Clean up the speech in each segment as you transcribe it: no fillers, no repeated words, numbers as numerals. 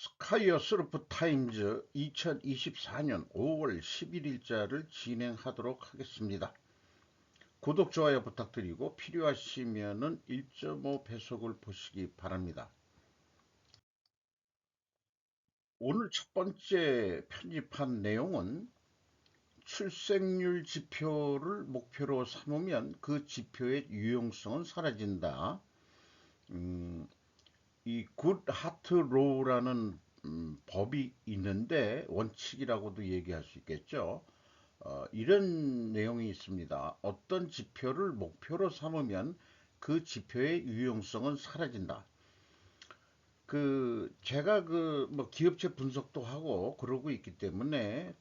스카이어 서프 타임즈 2024년 5월 11일자를 진행하도록 하겠습니다. 구독, 좋아요 부탁드리고 필요하시면 1.5 배속을 보시기 바랍니다. 오늘 첫 번째 편집한 내용은 출생률 지표를 목표로 삼으면 그 지표의 유용성은 사라진다. 이 굿 하트 로우라는 법이 있는데 원칙이라고도 얘기할 수 있겠죠. 이런 내용이 있습니다. 어떤 지표를 목표로 삼으면 그 지표의 유용성은 사라진다. 제가 뭐 기업체 분석도 하고 그러고 있기 때문에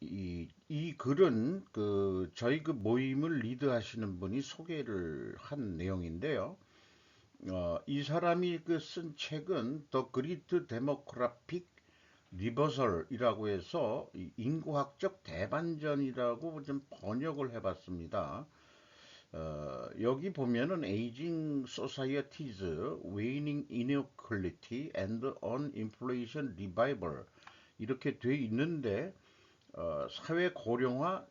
이 글은 저희 모임을 리드하시는 분이 소개를 한 내용인데요. 이 사람이 쓴 책은 The Great Demographic 리버설이라고 해서 인구학적 대반전이라고 좀 번역을 해봤습니다. 여기 보면은 Aging Societies, Waning Inequality and On-Inflation Revival 이렇게 돼 있는데 사회 고령화,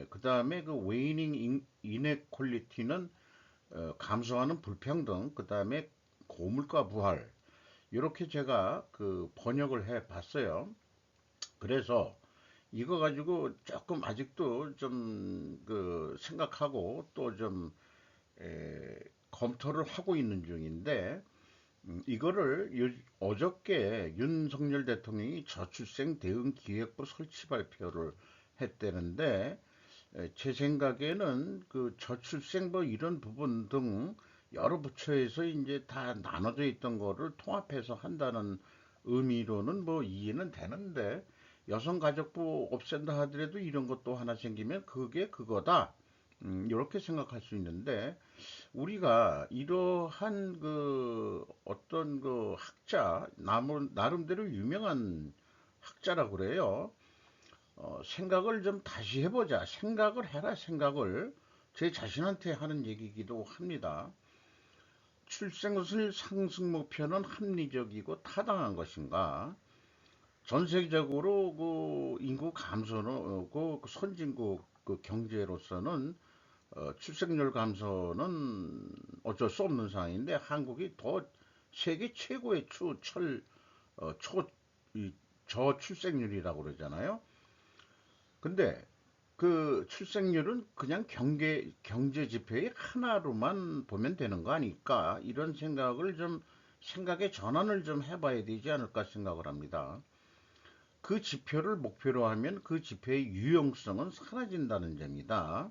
그 다음에 Waning Inequality는 감소하는 불평등, 그 다음에 고물가 부활 이렇게 제가 번역을 해 봤어요. 그래서 이거 가지고 조금 아직도 좀 생각하고 또 좀 검토를 하고 있는 중인데 이거를 어저께 윤석열 대통령이 저출생 대응 기획부 설치 발표를 했다는데 제 생각에는 저출생 뭐 이런 부분 등 여러 부처에서 이제 다 나눠져 있던 거를 통합해서 한다는 의미로는 뭐 이해는 되는데 여성가족부 없앤다 하더라도 이런 것도 하나 생기면 그게 그거다. 이렇게 생각할 수 있는데 우리가 이러한 어떤 학자 나름대로 유명한 학자라고 그래요. 생각을 좀 다시 해보자. 생각을 해라, 생각을. 제 자신한테 하는 얘기이기도 합니다. 출생률 상승 목표는 합리적이고 타당한 것인가? 전 세계적으로 인구 감소는 선진국 경제로서는 출생률 감소는 어쩔 수 없는 상황인데 한국이 더 세계 최고의 어, 초, 저출생률이라고 그러잖아요. 근데 출생률은 그냥 경제 지표의 하나로만 보면 되는 거 아닐까? 이런 생각의 전환을 좀 해봐야 되지 않을까 생각을 합니다. 그 지표를 목표로 하면 그 지표의 유용성은 사라진다는 점이다.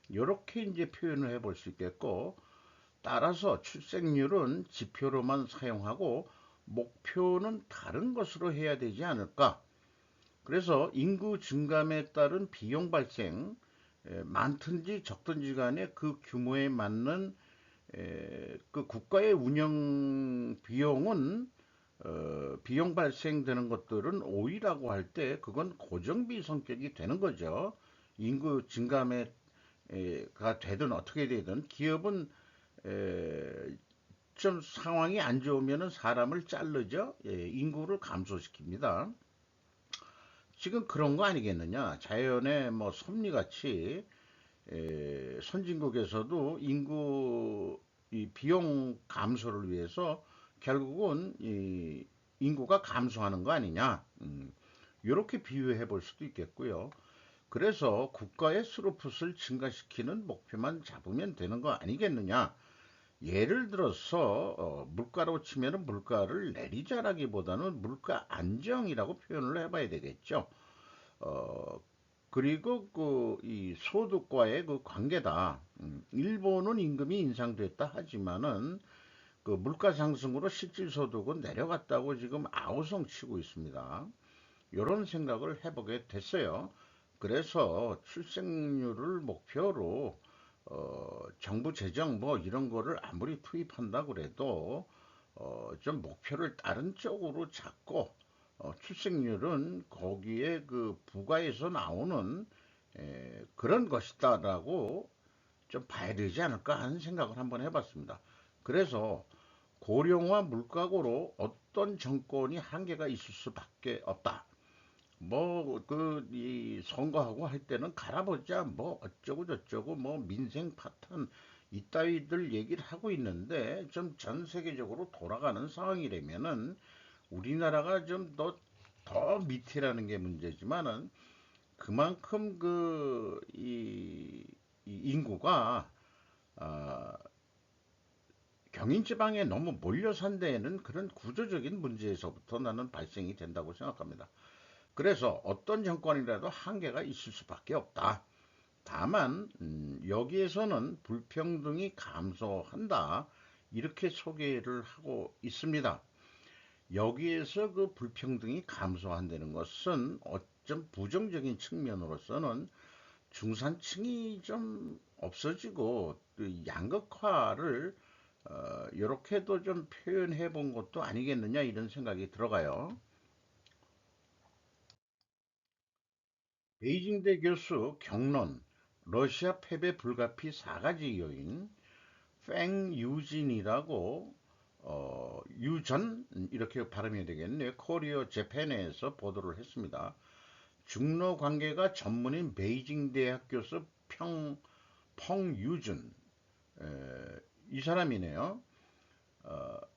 이렇게 이제 표현을 해볼 수 있겠고, 따라서 출생률은 지표로만 사용하고 목표는 다른 것으로 해야 되지 않을까? 그래서 인구 증감에 따른 비용 발생, 많든지 적든지 간에 그 규모에 맞는 국가의 운영 비용은 비용 발생되는 것들은 오이라고 할 때 그건 고정비 성격이 되는 거죠. 인구 증감가 되든 어떻게 되든 기업은 좀 상황이 안 좋으면 사람을 자르죠. 인구를 감소시킵니다. 지금 그런 거 아니겠느냐? 자연의 뭐 섭리같이 선진국에서도 인구 이 비용 감소를 위해서 결국은 이 인구가 감소하는 거 아니냐? 이렇게 비유해 볼 수도 있겠고요. 그래서 국가의 수로풋을 증가시키는 목표만 잡으면 되는 거 아니겠느냐? 예를 들어서 물가로 치면 물가를 내리자라기보다는 물가 안정이라고 표현을 해봐야 되겠죠. 어, 그리고 이 소득과의 관계다. 일본은 임금이 인상됐다 하지만은 물가 상승으로 실질 소득은 내려갔다고 지금 아우성 치고 있습니다. 이런 생각을 해보게 됐어요. 그래서 출생률을 목표로 정부 재정 뭐 이런 거를 아무리 투입한다 그래도 좀 목표를 다른 쪽으로 잡고 출생률은 거기에 부가에서 나오는 그런 것이다라고 좀 봐야 되지 않을까 하는 생각을 한번 해봤습니다. 그래서 고령화 물가고로 어떤 정권이 한계가 있을 수밖에 없다. 뭐 이 선거하고 할 때는 갈아보자 뭐 어쩌고 저쩌고 뭐 민생 파탄 이따위들 얘기를 하고 있는데 좀 전 세계적으로 돌아가는 상황이라면은 우리나라가 좀 더 밑이라는 게 문제지만은 그만큼 이 인구가 아, 경인 지방에 너무 몰려 산 데에는 그런 구조적인 문제에서부터 나는 발생이 된다고 생각합니다. 그래서 어떤 정권이라도 한계가 있을 수밖에 없다. 다만 여기에서는 불평등이 감소한다. 이렇게 소개를 하고 있습니다. 여기에서 그 불평등이 감소한다는 것은 어쩜 부정적인 측면으로서는 중산층이 좀 없어지고 그 양극화를 이렇게도 좀 표현해 본 것도 아니겠느냐 이런 생각이 들어가요. 베이징대 교수 경론 러시아 패배 불가피 4가지 요인 팽 유진이라고 유전 이렇게 발음이 되겠네요. 코리어 재팬에서 보도를 했습니다. 중러 관계가 전문인 베이징 대학 교수 펑유준 이 사람이네요.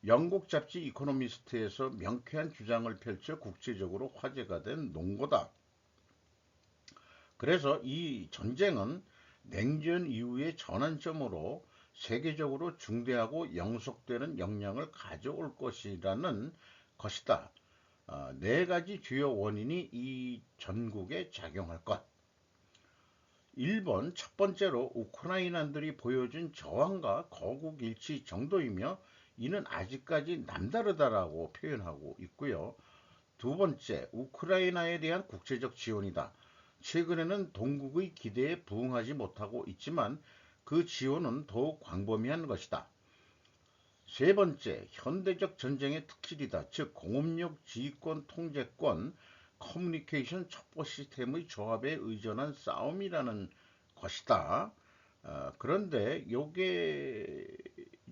영국 잡지 이코노미스트에서 명쾌한 주장을 펼쳐 국제적으로 화제가 된 논거다. 그래서 이 전쟁은 냉전 이후의 전환점으로 세계적으로 중대하고 영속되는 영향을 가져올 것이라는 것이다. 네 가지 주요 원인이 이 전국에 작용할 것. 1번 첫 번째로 우크라이나들이 보여준 저항과 거국 일치 정도이며 이는 아직까지 남다르다라고 표현하고 있고요. 두 번째, 우크라이나에 대한 국제적 지원이다. 최근에는 동국의 기대에 부응하지 못하고 있지만 그 지원은 더욱 광범위한 것이다. 세 번째, 현대적 전쟁의 특질이다. 즉, 공업력, 지휘권, 통제권, 커뮤니케이션 첩보 시스템의 조합에 의존한 싸움이라는 것이다. 그런데 이게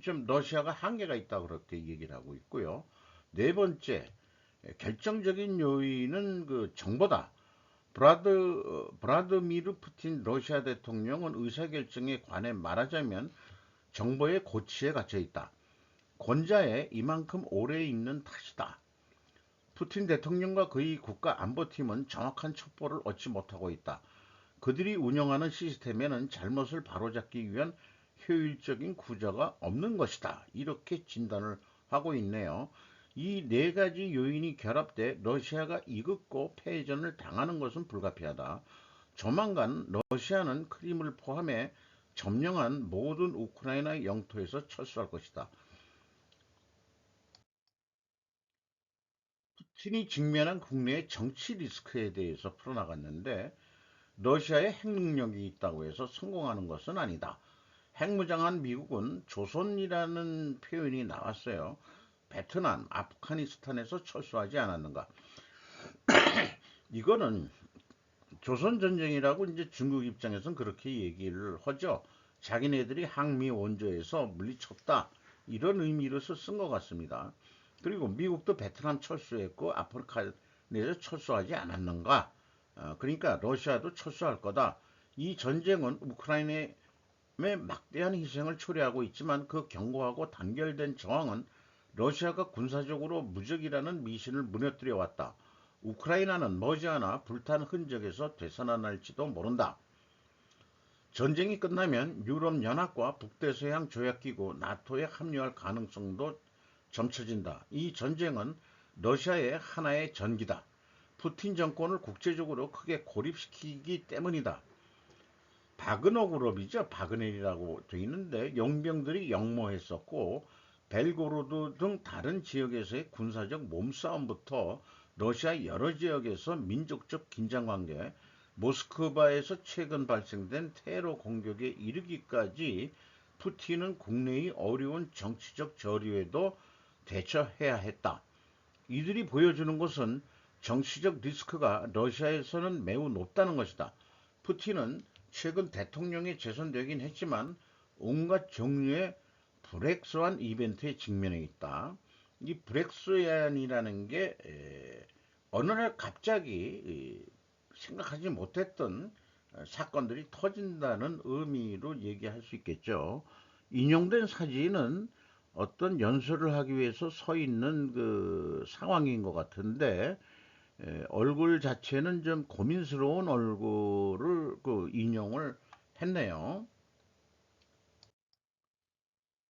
좀 러시아가 한계가 있다고 그렇게 얘기를 하고 있고요. 네 번째, 결정적인 요인은 그 정보다. 브라드미르 푸틴 러시아 대통령은 의사결정에 관해 말하자면 정보의 고치에 갇혀 있다. 권좌에 이만큼 오래 있는 탓이다. 푸틴 대통령과 그의 국가안보팀은 정확한 첩보를 얻지 못하고 있다. 그들이 운영하는 시스템에는 잘못을 바로잡기 위한 효율적인 구조가 없는 것이다. 이렇게 진단을 하고 있네요. 이 네 가지 요인이 결합돼 러시아가 이긋고 패전을 당하는 것은 불가피하다. 조만간 러시아는 크림을 포함해 점령한 모든 우크라이나 영토에서 철수할 것이다. 푸틴이 직면한 국내의 정치 리스크에 대해서 풀어나갔는데 러시아의 핵능력이 있다고 해서 성공하는 것은 아니다. 핵무장한 미국은 조선이라는 표현이 나왔어요. 베트남, 아프가니스탄에서 철수하지 않았는가? 이거는 조선 전쟁이라고 이제 중국 입장에서는 그렇게 얘기를 하죠. 자기네들이 항미 원조에서 물리쳤다. 이런 의미로서 쓴 것 같습니다. 그리고 미국도 베트남 철수했고 아프리카에서 철수하지 않았는가? 그러니까 러시아도 철수할 거다. 이 전쟁은 우크라이나의 막대한 희생을 초래하고 있지만 그 견고하고 단결된 저항은 러시아가 군사적으로 무적이라는 미신을 무너뜨려 왔다. 우크라이나는 머지않아 불탄 흔적에서 되살아날지도 모른다. 전쟁이 끝나면 유럽연합과 북대서양 조약기구 나토에 합류할 가능성도 점쳐진다. 이 전쟁은 러시아의 하나의 전기다. 푸틴 정권을 국제적으로 크게 고립시키기 때문이다. 바그너 그룹이죠. 바그넬이라고 되어 있는데 용병들이 역모했었고 벨고로드 등 다른 지역에서의 군사적 몸싸움부터 러시아 여러 지역에서 민족적 긴장관계, 모스크바에서 최근 발생된 테러 공격에 이르기까지 푸틴은 국내의 어려운 정치적 저류에도 대처해야 했다. 이들이 보여주는 것은 정치적 리스크가 러시아에서는 매우 높다는 것이다. 푸틴은 최근 대통령에 재선되긴 했지만 온갖 종류의 불엑스한 이벤트에 직면해 있다. 이 불엑스안이라는 게 어느 날 갑자기 생각하지 못했던 사건들이 터진다는 의미로 얘기할 수 있겠죠. 인용된 사진은 어떤 연설을 하기 위해서 서 있는 그 상황인 것 같은데 얼굴 자체는 좀 고민스러운 얼굴을 그 인용을 했네요.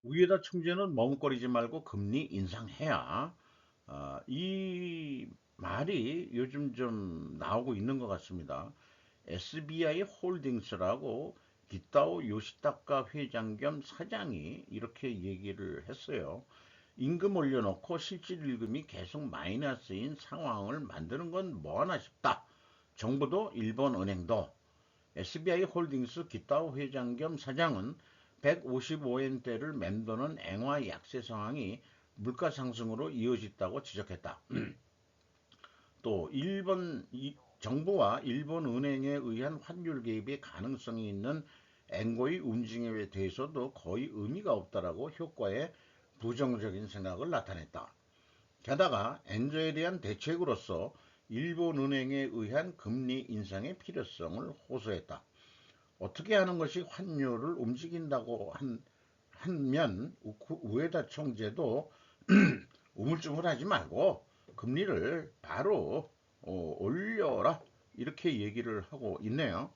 우에다 총재는 머뭇거리지 말고 금리 인상해야. 이 말이 요즘 좀 나오고 있는 것 같습니다. SBI 홀딩스라고 기타오 요시타카 회장 겸 사장이 이렇게 얘기를 했어요. 임금 올려놓고 실질임금이 계속 마이너스인 상황을 만드는 건 뭐하나 싶다. 정부도 일본은행도. SBI 홀딩스 기타오 회장 겸 사장은 155엔대를 맴도는 엔화 약세 상황이 물가 상승으로 이어졌다고 지적했다. 또 정부와 일본 은행에 의한 환율 개입의 가능성이 있는 엔고의 움직임에 대해서도 거의 의미가 없다라고 효과에 부정적인 생각을 나타냈다. 게다가 엔저에 대한 대책으로서 일본 은행에 의한 금리 인상의 필요성을 호소했다. 어떻게 하는 것이 환율을 움직인다고 면 우에다 총재도 우물쭈물하지 말고 금리를 바로 올려라 이렇게 얘기를 하고 있네요.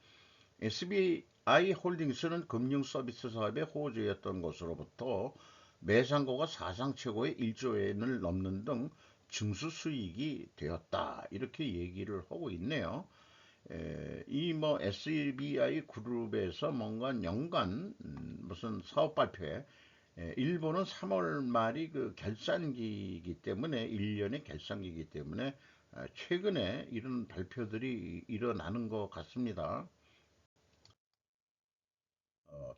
SBI 홀딩스는 금융 서비스 사업의 호재였던 것으로부터 매상고가 사상 최고의 1조 엔을 넘는 등 증수 수익이 되었다 이렇게 얘기를 하고 있네요. 이 뭐 SBI 그룹에서 뭔가 연간 무슨 사업 발표에 일본은 3월 말이 그 결산기이기 때문에 1년의 결산기이기 때문에 최근에 이런 발표들이 일어나는 것 같습니다.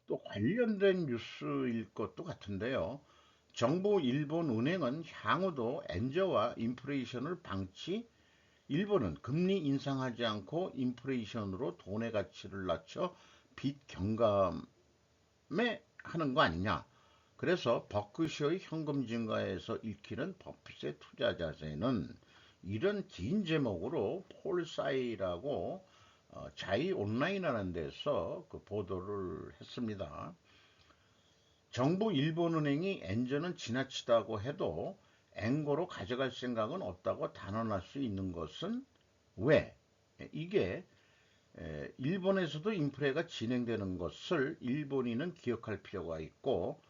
또 관련된 뉴스일 것도 같은데요. 정부 일본은행은 향후도 엔저와 인플레이션을 방치, 일본은 금리 인상하지 않고 인플레이션으로 돈의 가치를 낮춰 빚 경감에 하는 거 아니냐. 그래서 버크셔의 현금 증가에서 읽히는 버핏의 투자 자세는 이런 긴 제목으로 폴 사이라고 자이 온라인이라는 데서 그 보도를 했습니다. 정부 일본은행이 엔저는 지나치다고 해도 엔고로 가져갈 생각은 없다고 단언할 수 있는 것은 왜? 이게 일본에서도 인플레가 진행되는 것을 일본인은 기억할 필요가 있고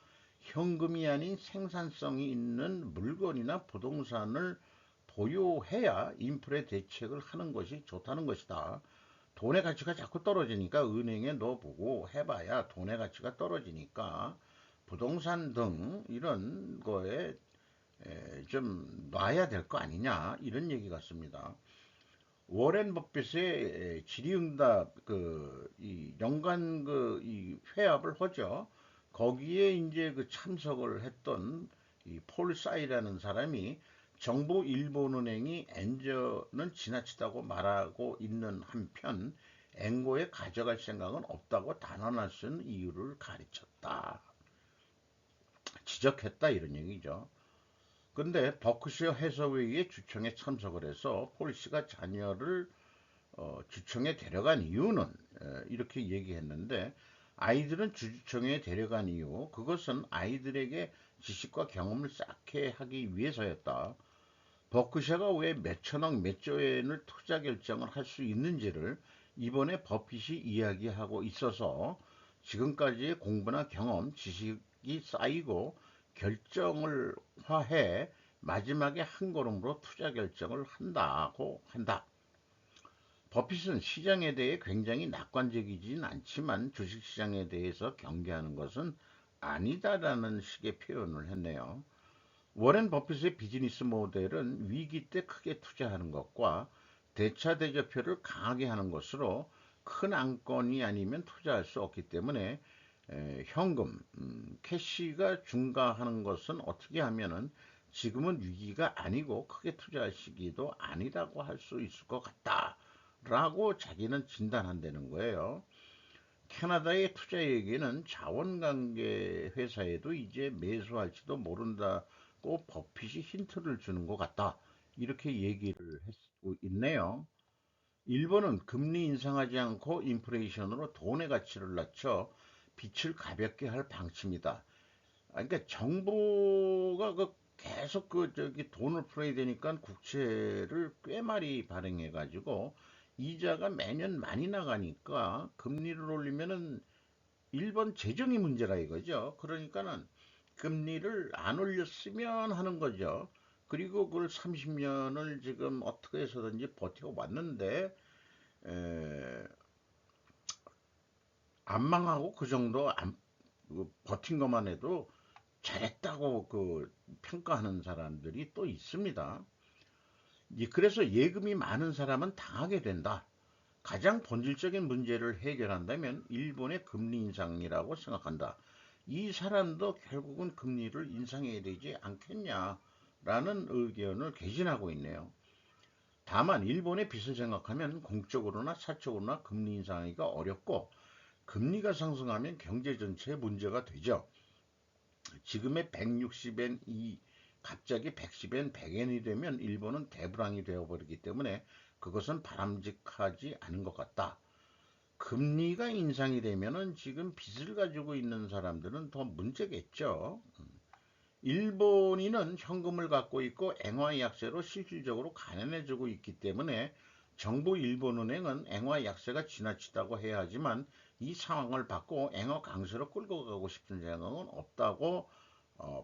현금이 아닌 생산성이 있는 물건이나 부동산을 보유해야 인플레 대책을 하는 것이 좋다는 것이다. 돈의 가치가 자꾸 떨어지니까 은행에 넣어보고 해봐야 돈의 가치가 떨어지니까 부동산 등 이런 거에 좀 놔야 될 거 아니냐 이런 얘기 같습니다. 워렌 버핏의 질의응답 이 연간 이 회합을 하죠. 거기에 이제 그 참석을 했던 이 폴 사이라는 사람이 정부 일본은행이 엔저는 지나치다고 말하고 있는 한편 엔고에 가져갈 생각은 없다고 단언할 수 있는 이유를 가르쳤다. 지적했다 이런 얘기죠. 근데 버크셔 해서웨이의 주청에 참석을 해서 폴 씨가 자녀를 주청에 데려간 이유는 이렇게 얘기했는데 아이들은 주주청에 데려간 이유 그것은 아이들에게 지식과 경험을 쌓게 하기 위해서였다. 버크셔가 왜 몇천억 몇조엔을 투자 결정을 할 수 있는지를 이번에 버핏이 이야기하고 있어서 지금까지의 공부나 경험, 지식이 쌓이고 결정을 화해 마지막에 한 걸음으로 투자 결정을 한다고 한다. 버핏은 시장에 대해 굉장히 낙관적이진 않지만 주식시장에 대해서 경계하는 것은 아니다라는 식의 표현을 했네요. 워렌 버핏의 비즈니스 모델은 위기 때 크게 투자하는 것과 대차대조표를 강하게 하는 것으로 큰 안건이 아니면 투자할 수 없기 때문에 현금, 캐시가 증가하는 것은 어떻게 하면은 지금은 위기가 아니고 크게 투자할 시기도 아니라고 할 수 있을 것 같다라고 자기는 진단한다는 거예요. 캐나다의 투자 얘기는 자원관계 회사에도 이제 매수할지도 모른다고 버핏이 힌트를 주는 것 같다. 이렇게 얘기를 하고 있네요. 일본은 금리 인상하지 않고 인플레이션으로 돈의 가치를 낮춰 빚을 가볍게 할 방침이다. 그러니까 정부가 계속 저기 돈을 풀어야 되니까 국채를 꽤 많이 발행해 가지고 이자가 매년 많이 나가니까 금리를 올리면은 일본 재정이 문제라 이거죠. 그러니까는 금리를 안 올렸으면 하는 거죠. 그리고 그걸 30년을 지금 어떻게 해서든지 버티고 왔는데 에, 안 망하고 그 정도 버틴 것만 해도 잘했다고 평가하는 사람들이 또 있습니다. 그래서 예금이 많은 사람은 당하게 된다. 가장 본질적인 문제를 해결한다면 일본의 금리 인상이라고 생각한다. 이 사람도 결국은 금리를 인상해야 되지 않겠냐라는 의견을 개진하고 있네요. 다만 일본의 빚을 생각하면 공적으로나 사적으로나 금리 인상하기가 어렵고 금리가 상승하면 경제 전체에 문제가 되죠. 지금의 160엔이 갑자기 110엔, 100엔이 되면 일본은 대불황이 되어버리기 때문에 그것은 바람직하지 않은 것 같다. 금리가 인상이 되면은 지금 빚을 가지고 있는 사람들은 더 문제겠죠. 일본인은 현금을 갖고 있고 앵화 약세로 실질적으로 가난해지고 있기 때문에 정부 일본은행은 앵화 약세가 지나치다고 해야 하지만 이 상황을 받고 앵화 강세로 끌고 가고 싶은 생각은 없다고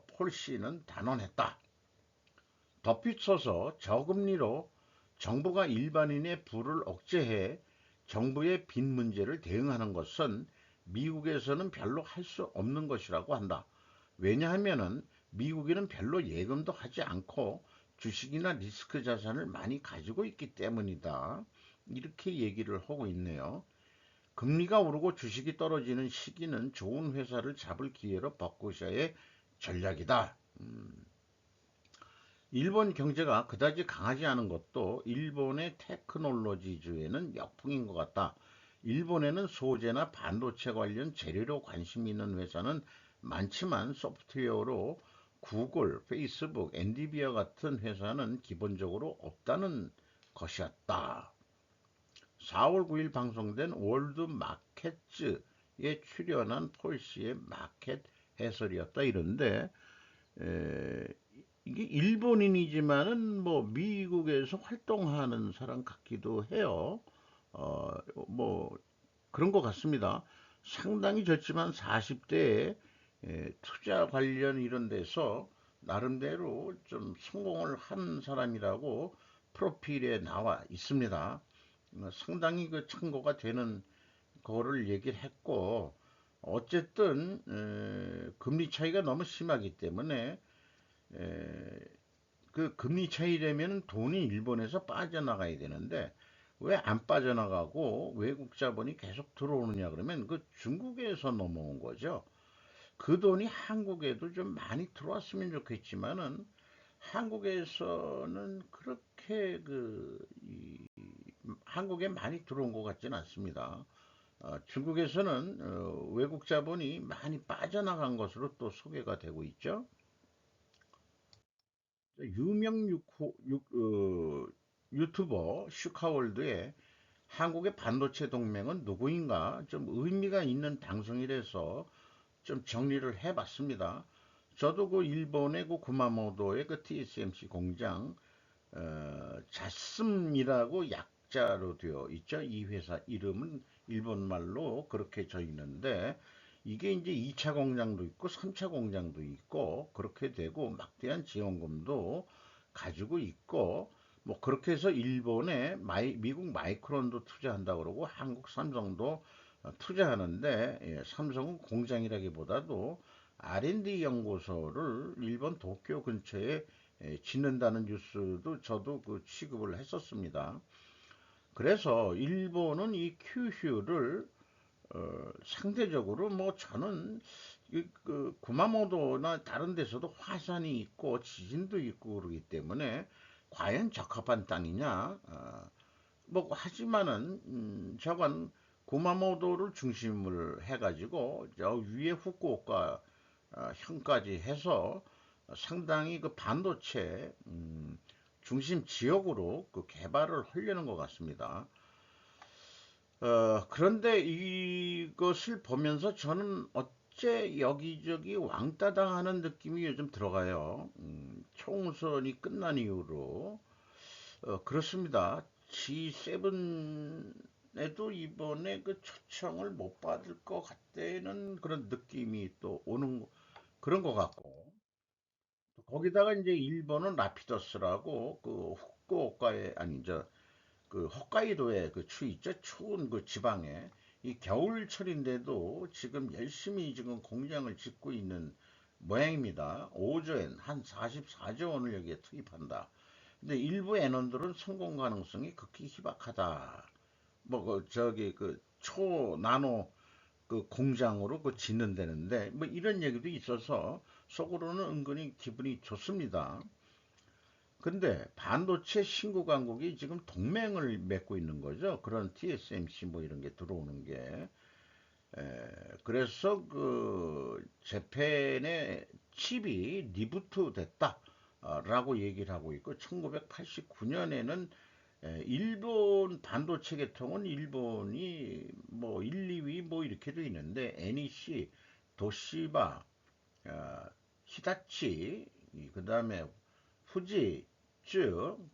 폴 씨는 단언했다. 덧붙여서 저금리로 정부가 일반인의 부를 억제해 정부의 빚 문제를 대응하는 것은 미국에서는 별로 할 수 없는 것이라고 한다. 왜냐하면 미국에는 별로 예금도 하지 않고 주식이나 리스크 자산을 많이 가지고 있기 때문이다. 이렇게 얘기를 하고 있네요. 금리가 오르고 주식이 떨어지는 시기는 좋은 회사를 잡을 기회로 바꾸셔야 전략이다. 일본 경제가 그다지 강하지 않은 것도 일본의 테크놀로지주에는 역풍인 것 같다. 일본에는 소재나 반도체 관련 재료로 관심 있는 회사는 많지만 소프트웨어로 구글, 페이스북, 엔비디아 같은 회사는 기본적으로 없다는 것이었다. 4월 9일 방송된 월드 마켓즈에 출연한 폴씨의 마켓 해설이었다 이런데 에, 이게 일본인이지만은 뭐 미국에서 활동하는 사람 같기도 해요. 어, 뭐 그런 것 같습니다. 상당히 졌지만 40대에 투자 관련 이런 데서 나름대로 좀 성공을 한 사람이라고 프로필에 나와 있습니다. 상당히 참고가 되는 거를 얘기를 했고 어쨌든 금리 차이가 너무 심하기 때문에 에, 그 금리 차이라면 돈이 일본에서 빠져나가야 되는데 왜 안 빠져나가고 외국 자본이 계속 들어오느냐 그러면 그 중국에서 넘어온 거죠. 그 돈이 한국에도 좀 많이 들어왔으면 좋겠지만은 한국에서는 그렇게 한국에 많이 들어온 것 같지는 않습니다. 중국에서는 외국 자본이 많이 빠져나간 것으로 또 소개가 되고 있죠. 유명 유튜버 슈카월드의 한국의 반도체 동맹은 누구인가 좀 의미가 있는 방송이라서 좀 정리를 해봤습니다. 저도 그 일본의 그 구마모토의 그 TSMC 공장 자스임이라고 약자로 되어 있죠. 이 회사 이름은 일본말로 그렇게 져 있는데 이게 이제 2차 공장도 있고 3차 공장도 있고 그렇게 되고 막대한 지원금도 가지고 있고 뭐 그렇게 해서 일본에 미국 마이크론도 투자한다 그러고 한국 삼성도 투자하는데 삼성은 공장이라기보다도 R&D 연구소를 일본 도쿄 근처에 짓는다는 뉴스도 저도 그 취급을 했었습니다. 그래서 일본은 이 큐슈를 상대적으로 뭐 저는 그 구마모토나 다른 데서도 화산이 있고 지진도 있고 그러기 때문에 과연 적합한 땅이냐? 뭐 하지만은 저건 구마모토를 중심을 해가지고 저 위에 후쿠오카 현까지 해서 상당히 그 반도체 중심 지역으로 그 개발을 하려는 것 같습니다. 그런데 이것을 보면서 저는 어째 여기저기 왕따 당하는 느낌이 요즘 들어가요. 총선이 끝난 이후로 그렇습니다. G7에도 이번에 그 초청을 못 받을 것 같다는 그런 느낌이 또 오는 그런 것 같고 거기다가 이제 일본은 라피더스라고 그 후쿠오카에 아니 저 그 홋카이도의 그 있죠? 추운 그 지방에 이 겨울철인데도 지금 열심히 지금 공장을 짓고 있는 모양입니다. 5조엔 한 44조 원을 여기에 투입한다. 근데 일부 애널들은 성공 가능성이 극히 희박하다. 뭐 그 저기 그 초나노 그 공장으로 그 짓는다는데 뭐 이런 얘기도 있어서 속으로는 은근히 기분이 좋습니다. 근데 반도체 신구 강국이 지금 동맹을 맺고 있는 거죠. 그런 TSMC 뭐 이런 게 들어오는 게. 그래서 그 재팬의 칩이 리부트 됐다라고 얘기를 하고 있고 1989년에는 일본 반도체 계통은 일본이 뭐 1, 2위 뭐 이렇게 돼 있는데 NEC, 도시바, 어, 히다치, 그다음에 후지,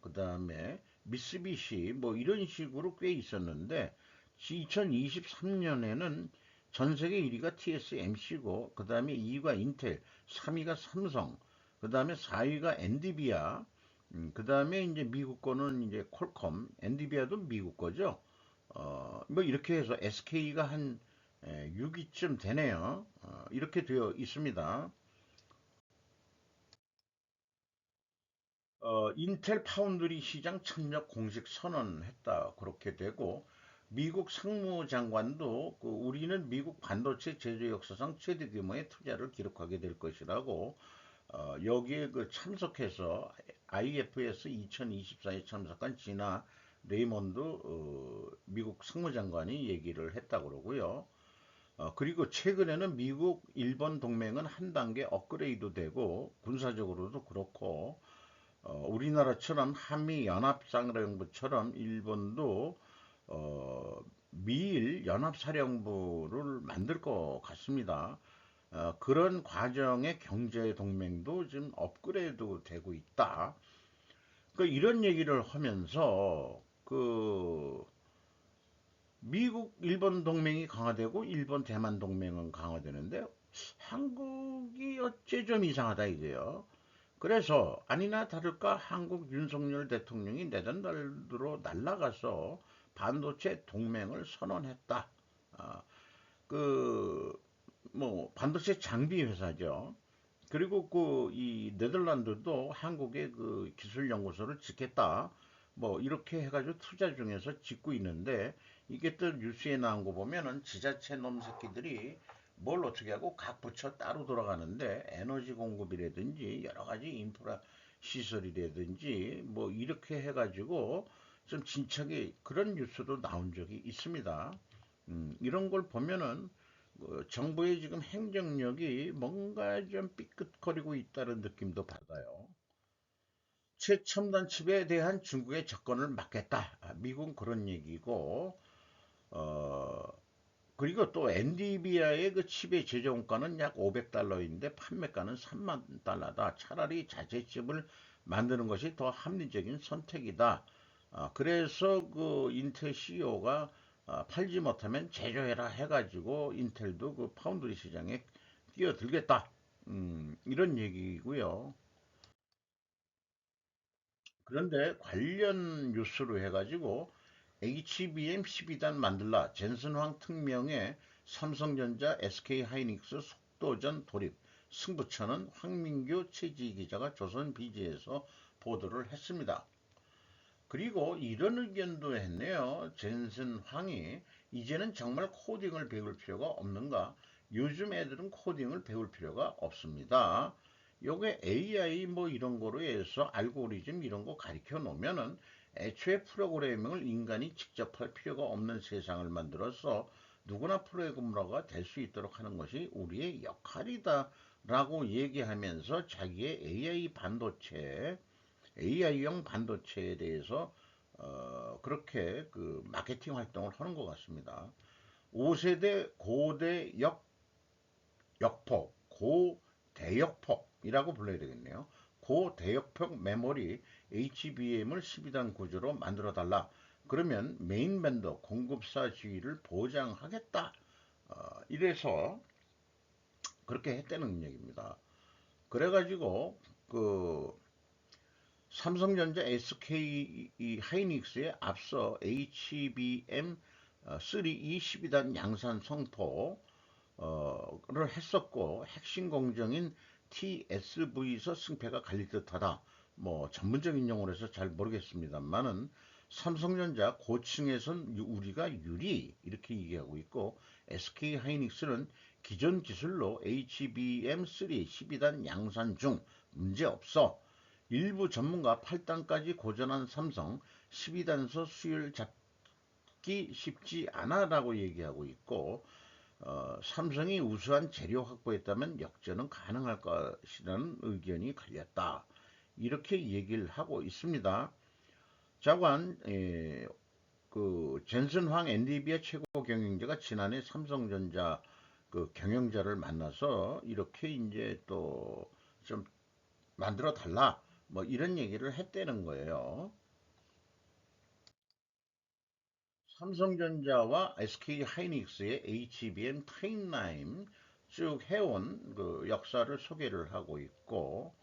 그다음에 미쓰비시 뭐 이런 식으로 꽤 있었는데 2023년에는 전 세계 1위가 TSMC고 그다음에 2위가 인텔, 3위가 삼성, 그다음에 4위가 엔디비아, 그다음에 이제 미국 거는 이제 퀄컴, 엔디비아도 미국 거죠. 뭐 이렇게 해서 SK가 한 6위쯤 되네요. 이렇게 되어 있습니다. 인텔 파운드리 시장 참여 공식 선언했다. 그렇게 되고, 미국 상무장관도 우리는 미국 반도체 제조 역사상 최대 규모의 투자를 기록하게 될 것이라고, 여기에 그 참석해서 IFS 2024에 참석한 지나 레이먼드 미국 상무장관이 얘기를 했다 그러고요. 그리고 최근에는 미국, 일본 동맹은 한 단계 업그레이드 되고, 군사적으로도 그렇고, 우리나라처럼 한미 연합사령부처럼 일본도 미일 연합사령부를 만들 것 같습니다. 그런 과정의 경제 동맹도 지금 업그레이드 되고 있다. 그 이런 얘기를 하면서 그 미국, 일본 동맹이 강화되고 일본, 대만 동맹은 강화되는데 한국이 어째 좀 이상하다 이거예요. 그래서 아니나 다를까 한국 윤석열 대통령이 네덜란드로 날아가서 반도체 동맹을 선언했다. 아, 그, 뭐, 반도체 장비 회사죠. 그리고 그, 이 네덜란드도 한국의 그 기술연구소를 짓겠다. 뭐, 이렇게 해가지고 투자 중에서 짓고 있는데, 이게 또 뉴스에 나온 거 보면은 지자체 놈 새끼들이 뭘 어떻게 하고 각 부처 따로 돌아가는데 에너지 공급이라든지 여러 가지 인프라 시설이라든지 뭐 이렇게 해가지고 좀 진척이 그런 뉴스도 나온 적이 있습니다. 이런 걸 보면은 정부의 지금 행정력이 뭔가 좀 삐끗거리고 있다는 느낌도 받아요. 최첨단 칩에 대한 중국의 접근을 막겠다. 미국은 그런 얘기고, 어, 그리고 또 엔디비아의 그 칩의 제조원가는 약 500달러인데 판매가는 3만 달러다. 차라리 자재칩을 만드는 것이 더 합리적인 선택이다. 그래서 그 인텔 CEO가 팔지 못하면 제조해라 해가지고 인텔도 그 파운드리 시장에 뛰어들겠다. 이런 얘기고요. 그런데 관련 뉴스로 해가지고 HBM12단 만들라 젠슨황 특명의 삼성전자 SK하이닉스 속도전 돌입 승부처는 황민규 최지 기자가 조선 비지에서 보도를 했습니다. 그리고 이런 의견도 했네요. 젠슨 황이 이제는 정말 코딩을 배울 필요가 없는가? 요즘 애들은 코딩을 배울 필요가 없습니다. 요게 AI 뭐 이런 거로 해서 알고리즘 이런 거 가르쳐 놓으면은 애초에 프로그래밍을 인간이 직접 할 필요가 없는 세상을 만들어서 누구나 프로그래머가 될 수 있도록 하는 것이 우리의 역할이다라고 얘기하면서 자기의 AI용 반도체에 대해서 그렇게 그 마케팅 활동을 하는 것 같습니다. 5세대 역폭, 고대역폭이라고 불러야 되겠네요. 고대역폭 메모리 HBM을 12단 구조로 만들어 달라. 그러면 메인 밴더 공급사 지위를 보장하겠다. 이래서 그렇게 했다는 얘기입니다. 그래가지고 그 삼성전자 SK 하이닉스에 앞서 HBM 3E 12단 양산 성포를 했었고 핵심 공정인 TSV에서 승패가 갈릴 듯하다. 뭐 전문적인 용어로 해서 잘 모르겠습니다만은 삼성전자 고층에선 우리가 유리 이렇게 얘기하고 있고 SK 하이닉스는 기존 기술로 HBM3 12단 양산 중 문제 없어. 일부 전문가 8단까지 고전한 삼성 12단서 수율 잡기 쉽지 않아라고 얘기하고 있고 삼성이 우수한 재료 확보했다면 역전은 가능할 것이라는 의견이 갈렸다. 이렇게 얘기를 하고 있습니다. 자관 그 젠슨 황 엔비디아 최고 경영자가 지난해 삼성전자 그 경영자를 만나서 이렇게 이제 또 좀 만들어 달라 뭐 이런 얘기를 했다는 거예요. 삼성전자와 SK 하이닉스의 HBM 타임라인 쭉 해온 그 역사를 소개를 하고 있고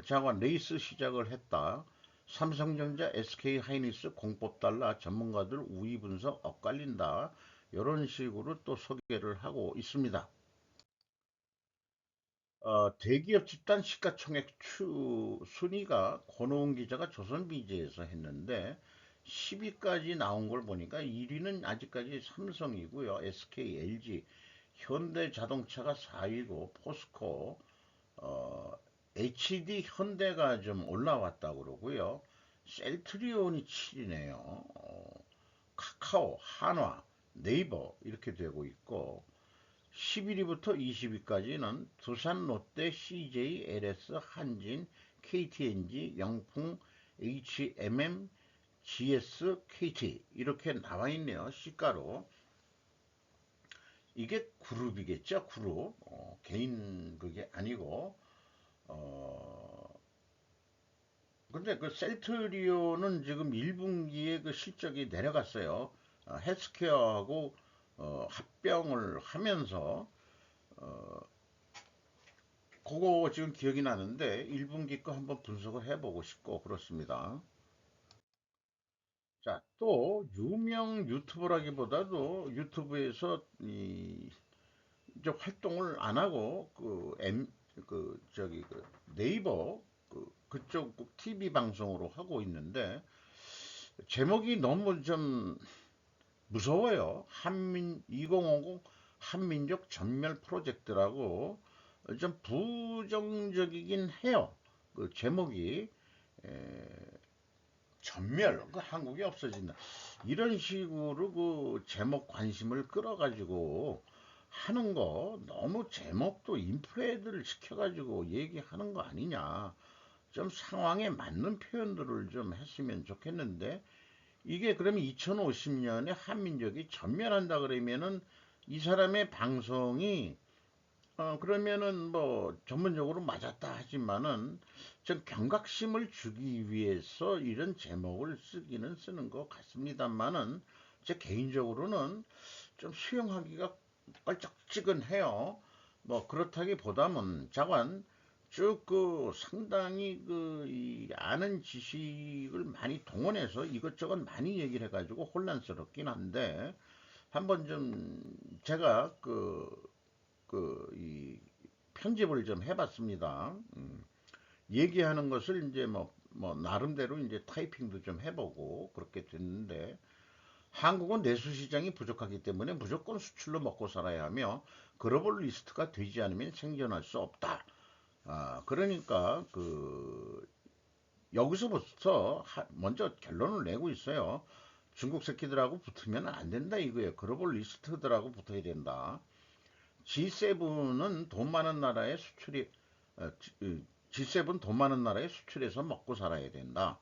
자관 레이스 시작을 했다. 삼성전자, SK 하이닉스 공법 달라 전문가들 우위 분석 엇갈린다. 이런 식으로 또 소개를 하고 있습니다. 대기업 집단 시가총액 순위가 권오은 기자가 조선비즈에서 했는데 10위까지 나온 걸 보니까 1위는 아직까지 삼성이고요. SK, LG, 현대자동차가 4위고 포스코, 어, HD 현대가 좀 올라왔다고 그러고요. 셀트리온이 7위네요. 카카오, 한화, 네이버 이렇게 되고 있고 11위부터 20위까지는 두산, 롯데, CJ, LS, 한진, KTNG, 영풍, HMM, GS, KT 이렇게 나와 있네요. 시가로. 이게 그룹이겠죠? 그룹. 개인 그게 아니고. 어, 근데 그 셀트리온은 지금 1분기에 그 실적이 내려갔어요. 헬스케어하고 합병을 하면서 어, 그거 지금 기억이 나는데 1분기 거 한번 분석을 해보고 싶고 그렇습니다. 자, 또 유명 유튜버라기보다도 유튜브에서 이제 활동을 안 하고 그 저기 그 네이버 그쪽 TV 방송으로 하고 있는데 제목이 너무 좀 무서워요. 2050 한민족 전멸 프로젝트라고 좀 부정적이긴 해요. 그 제목이 에, 전멸, 그 한국이 없어진다. 이런 식으로 그 제목 관심을 끌어가지고 하는 거 너무 제목도 인프레를 시켜가지고 얘기하는 거 아니냐. 좀 상황에 맞는 표현들을 좀 했으면 좋겠는데 이게 그러면 2050년에 한민족이 전멸한다 그러면은 이 사람의 방송이 그러면은 뭐 전문적으로 맞았다 하지만은 좀 경각심을 주기 위해서 이런 제목을 쓰기는 쓰는 것 같습니다만은 제 개인적으로는 좀 수용하기가 껄쩍지근해요. 뭐 그렇다기보다는 자관 쭉 그 상당히 이 아는 지식을 많이 동원해서 이것저것 많이 얘기를 해가지고 혼란스럽긴 한데 한번 좀 제가 이 편집을 좀 해봤습니다. 얘기하는 것을 이제 뭐 나름대로 이제 타이핑도 좀 해보고 그렇게 됐는데 한국은 내수 시장이 부족하기 때문에 무조건 수출로 먹고 살아야 하며 글로벌 리스트가 되지 않으면 생존할 수 없다. 그러니까 여기서부터 먼저 결론을 내고 있어요. 중국 새끼들하고 붙으면 안 된다 이거예요. 글로벌 리스트들하고 붙어야 된다. G7은 돈 많은 나라에 수출이 G7 돈 많은 나라에 수출해서 먹고 살아야 된다.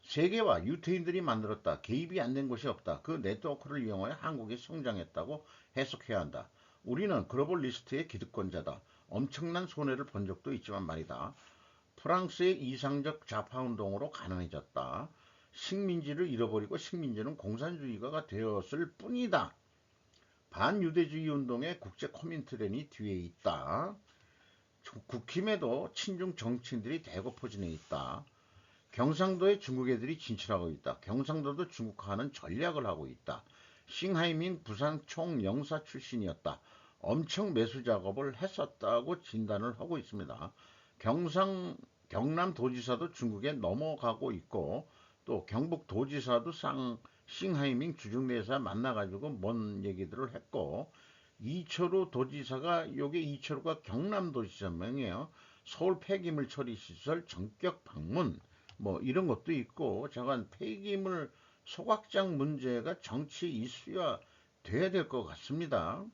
세계와 유태인들이 만들었다. 개입이 안 된 곳이 없다. 그 네트워크를 이용하여 한국이 성장했다고 해석해야 한다. 우리는 글로벌 리스트의 기득권자다. 엄청난 손해를 본 적도 있지만 말이다. 프랑스의 이상적 좌파 운동으로 가난해졌다. 식민지를 잃어버리고 식민지는 공산주의가 되었을 뿐이다. 반유대주의 운동의 국제 코민트렌이 뒤에 있다. 국힘에도 친중 정치인들이 대거 포진해 있다. 경상도에 중국 애들이 진출하고 있다. 경상도도 중국화하는 전략을 하고 있다. 싱하이민 부산 총영사 출신이었다. 엄청 매수 작업을 했었다고 진단을 하고 있습니다. 경남 도지사도 중국에 넘어가고 있고 또 경북 도지사도 싱하이밍 주중대사 만나가지고 뭔 얘기들을 했고 이철우 도지사가 요게 이철우가 경남도지사명이에요. 서울 폐기물 처리 시설 전격 방문 뭐 이런 것도 있고 저건 폐기물 소각장 문제가 정치 이슈화 돼야 될 것 같습니다.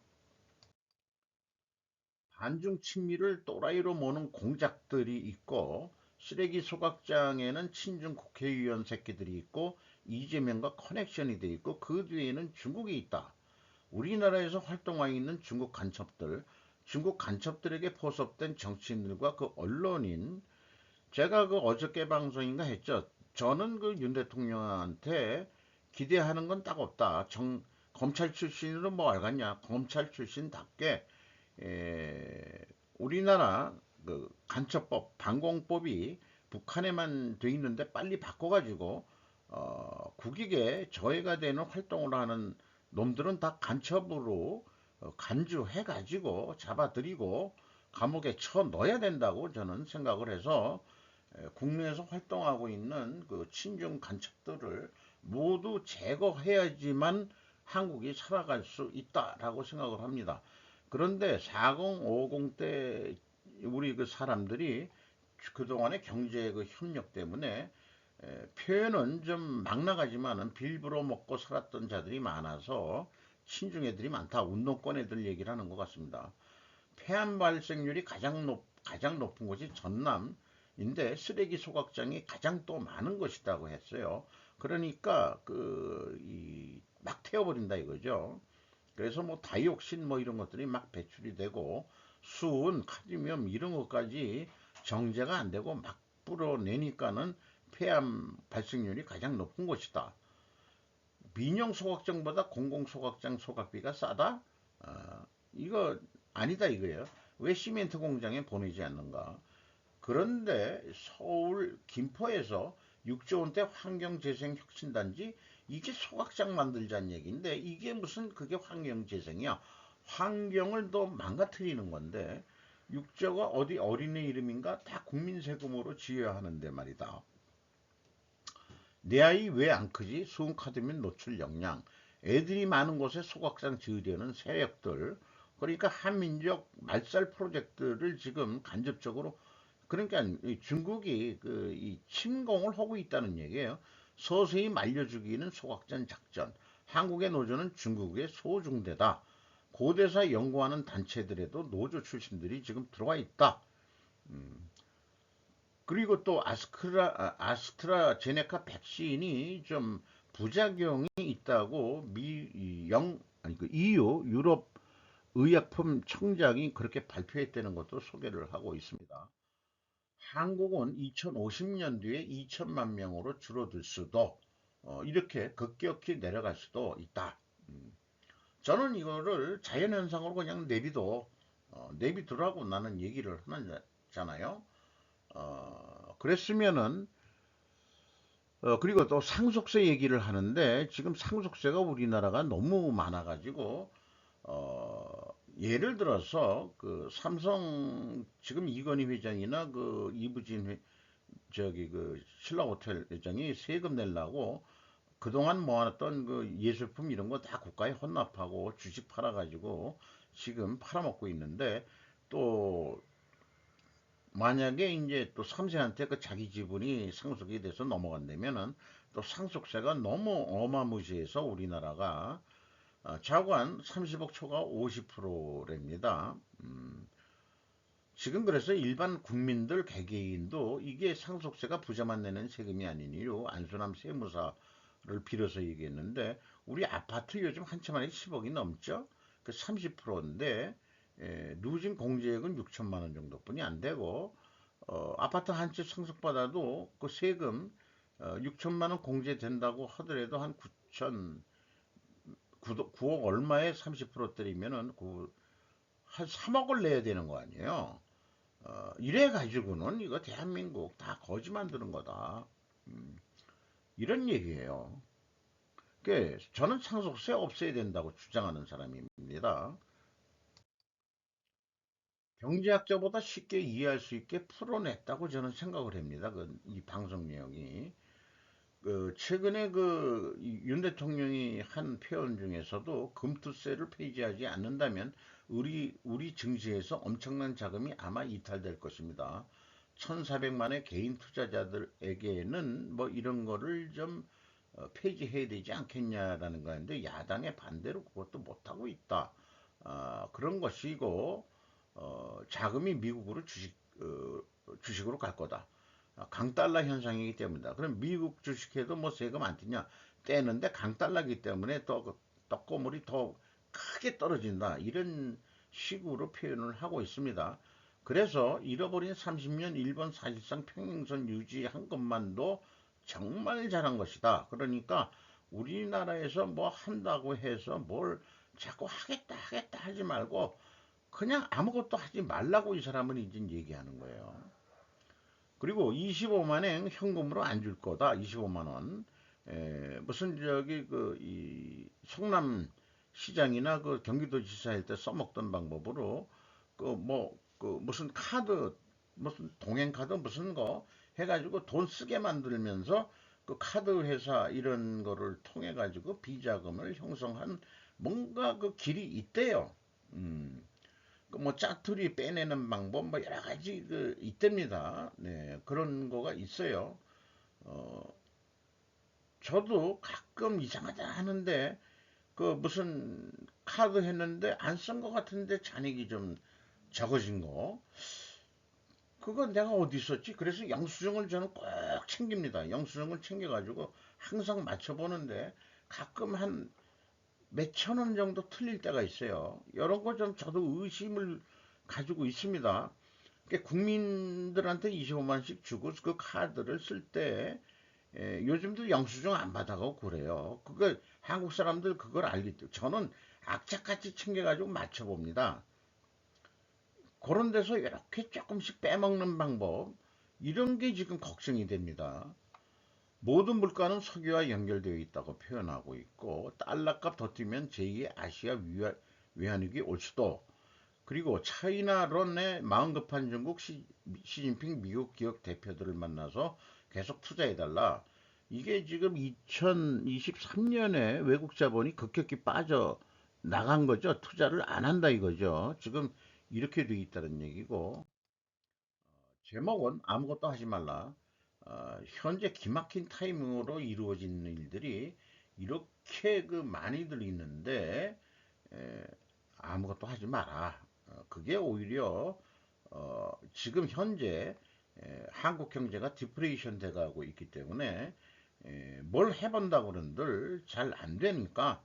반중 친미를 또라이로 모는 공작들이 있고 쓰레기 소각장에는 친중 국회의원 새끼들이 있고 이재명과 커넥션이 돼 있고 그 뒤에는 중국이 있다. 우리나라에서 활동하고 있는 중국 간첩들에게 포섭된 정치인들과 그 언론인, 제가 그 어저께 방송인가 했죠. 저는 그 윤 대통령한테 기대하는 건 딱 없다. 검찰 출신으로 뭐 알겠냐. 검찰 출신답게 우리나라 그 간첩법, 방공법이 북한에만 돼 있는데 빨리 바꿔가지고 국익에 저해가 되는 활동을 하는 놈들은 다 간첩으로 간주해가지고 잡아들이고 감옥에 쳐 넣어야 된다고 저는 생각을 해서 국내에서 활동하고 있는 그 친중 간첩들을 모두 제거해야지만 한국이 살아갈 수 있다라고 생각을 합니다. 그런데 4050 때 우리 그 사람들이 그동안의 경제 그 협력 때문에 표현은 좀 막 나가지만은 빌부로 먹고 살았던 자들이 많아서 친중 애들이 많다. 운동권 애들 얘기를 하는 것 같습니다. 폐암 발생률이 가장 높은 곳이 전남인데 쓰레기 소각장이 가장 또 많은 것이라고 했어요. 그러니까 막 태워버린다 이거죠. 그래서 뭐 다이옥신 뭐 이런 것들이 막 배출이 되고 수은, 카드뮴 이런 것까지 정제가 안 되고 막 뿌려내니까는 폐암 발생률이 가장 높은 곳이다. 민영 소각장보다 공공 소각장 소각비가 싸다? 이거 아니다 이거예요. 왜 시멘트 공장에 보내지 않는가? 그런데 서울 김포에서 6조 원대 환경재생혁신단지 이게 소각장 만들자는 얘기인데 이게 무슨 그게 환경재생이야? 환경을 더 망가뜨리는 건데 6조가 어디 어린애 이름인가? 다 국민 세금으로 지어야 하는데 말이다. 내 아이 왜 안 크지? 수은카드뮴 노출 역량. 애들이 많은 곳에 소각장 지으려는 세력들. 그러니까 한민족 말살 프로젝트를 지금 간접적으로 그러니까 중국이 이 침공을 하고 있다는 얘기예요. 서서히 말려주기는 소각전 작전. 한국의 노조는 중국의 소중대다. 고대사 연구하는 단체들에도 노조 출신들이 지금 들어와 있다. 그리고 또 아스트라제네카 백신이 좀 부작용이 있다고 아니 그 EU 유럽 의약품 청장이 그렇게 발표했다는 것도 소개를 하고 있습니다. 한국은 2050년 뒤에 2천만 명으로 줄어들 수도 이렇게 급격히 내려갈 수도 있다. 저는 이거를 자연현상으로 그냥 내비두라고 나는 얘기를 하잖아요. 그랬으면은 그리고 또 상속세 얘기를 하는데 지금 상속세가 우리나라가 너무 많아가지고 예를 들어서 그 삼성 지금 이건희 회장이나 그 이부진 저기 그 신라호텔 회장이 세금 내려고 그동안 모아놨던 그 예술품 이런 거 다 국가에 헌납하고 주식 팔아가지고 지금 팔아먹고 있는데 또 만약에 이제 또 3세한테 그 자기 지분이 상속이 돼서 넘어간다면은 또 상속세가 너무 어마무시해서 우리나라가 자관 30억 초과 50%랍니다. 지금 그래서 일반 국민들 개개인도 이게 상속세가 부자만 내는 세금이 아닌 이유 안수남 세무사를 빌어서 얘기했는데 우리 아파트 요즘 한 채 만에 10억이 넘죠? 그 30%인데 누진 공제액은 6천만 원 정도뿐이 안 되고 아파트 한 채 상속받아도 그 세금 6천만 원 공제된다고 하더라도 한 9억 얼마에 30% 때리면은 한 3억을 내야 되는 거 아니에요? 이래 가지고는 이거 대한민국 다 거지 만드는 거다. 이런 얘기예요. 저는 상속세 없애야 된다고 주장하는 사람입니다. 경제학자보다 쉽게 이해할 수 있게 풀어냈다고 저는 생각을 합니다. 이 방송 내용이. 최근에 윤 대통령이 한 표현 중에서도 금투세를 폐지하지 않는다면 우리 증시에서 엄청난 자금이 아마 이탈될 것입니다. 1,400만의 개인 투자자들에게는 뭐 이런 거를 좀 폐지해야 되지 않겠냐라는 거였는데 야당의 반대로 그것도 못하고 있다. 그런 것이고 자금이 미국으로 주식으로 갈 거다. 강달러 현상이기 때문이다. 그럼 미국 주식해도 뭐 세금 안 떼냐? 떼는데 강달러이기 때문에 떡고물이 더 크게 떨어진다. 이런 식으로 표현을 하고 있습니다. 그래서 잃어버린 30년 일본 사실상 평행선 유지한 것만도 정말 잘한 것이다. 그러니까 우리나라에서 뭐 한다고 해서 뭘 자꾸 하겠다 하지 말고 그냥 아무것도 하지 말라고 이 사람은 이제 얘기하는 거예요. 그리고 25만엔 현금으로 안 줄 거다. 25만 원. 무슨 저기 이 성남 시장이나 그 경기도지사 할 때 써먹던 방법으로 무슨 카드 무슨 동행 카드 무슨 거 해가지고 돈 쓰게 만들면서 그 카드 회사 이런 거를 통해 가지고 비자금을 형성한 뭔가 그 길이 있대요. 음. 그뭐 짜투리 빼내는 방법 뭐 여러 가지 있답니다. 네, 그런 거가 있어요. 어, 저도 가끔 이상하다 하는데 그 무슨 카드 했는데 안 쓴 거 같은데 잔액이 좀 적어진 거. 그거 내가 어디 있었지? 그래서 영수증을 저는 꼭 챙깁니다. 영수증을 챙겨가지고 항상 맞춰보는데 가끔 한 몇천 원 정도 틀릴 때가 있어요. 이런 거 좀 저도 의심을 가지고 있습니다. 그러니까 국민들한테 25만씩 주고 그 카드를 쓸 때 요즘도 영수증 안 받아가고 그래요. 한국 사람들 그걸 알기 때문에 저는 악착같이 챙겨가지고 맞춰봅니다. 그런 데서 이렇게 조금씩 빼먹는 방법 이런 게 지금 걱정이 됩니다. 모든 물가는 석유와 연결되어 있다고 표현하고 있고 달러값 더 뛰면 제2의 아시아 위안위기 올 수도. 그리고 차이나론의 마음 급한 중국 시진핑 미국 기업 대표들을 만나서 계속 투자해달라. 이게 지금 2023년에 외국 자본이 급격히 빠져 나간 거죠. 투자를 안 한다 이거죠. 지금 이렇게 돼 있다는 얘기고 제목은 아무것도 하지 말라. 현재 기막힌 타이밍으로 이루어진 일들이 이렇게 많이들 있는데 에, 아무것도 하지 마라. 그게 오히려 지금 현재 한국 경제가 디프레이션 돼가고 있기 때문에 뭘 해본다고 그런들 잘 안 되니까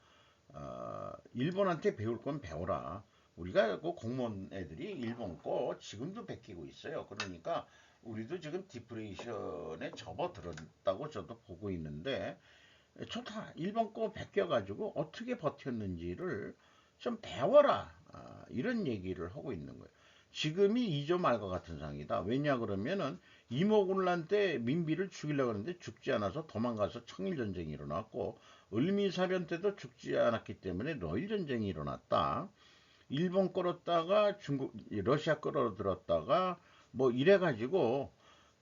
일본한테 배울 건 배워라. 우리가 그 공무원 애들이 일본 거 지금도 베끼고 있어요. 그러니까 우리도 지금 디프레이션에 접어들었다고 저도 보고 있는데 좋다. 일본 거 베껴가지고 어떻게 버텼는지를 좀 배워라. 이런 얘기를 하고 있는 거예요. 지금이 이조 말과 같은 상황이다. 왜냐 그러면은 이모군란 때 민비를 죽이려고 하는데 죽지 않아서 도망가서 청일전쟁이 일어났고 을미사변 때도 죽지 않았기 때문에 러일전쟁이 일어났다. 일본 끌었다가 러시아 끌어들었다가 뭐 이래가지고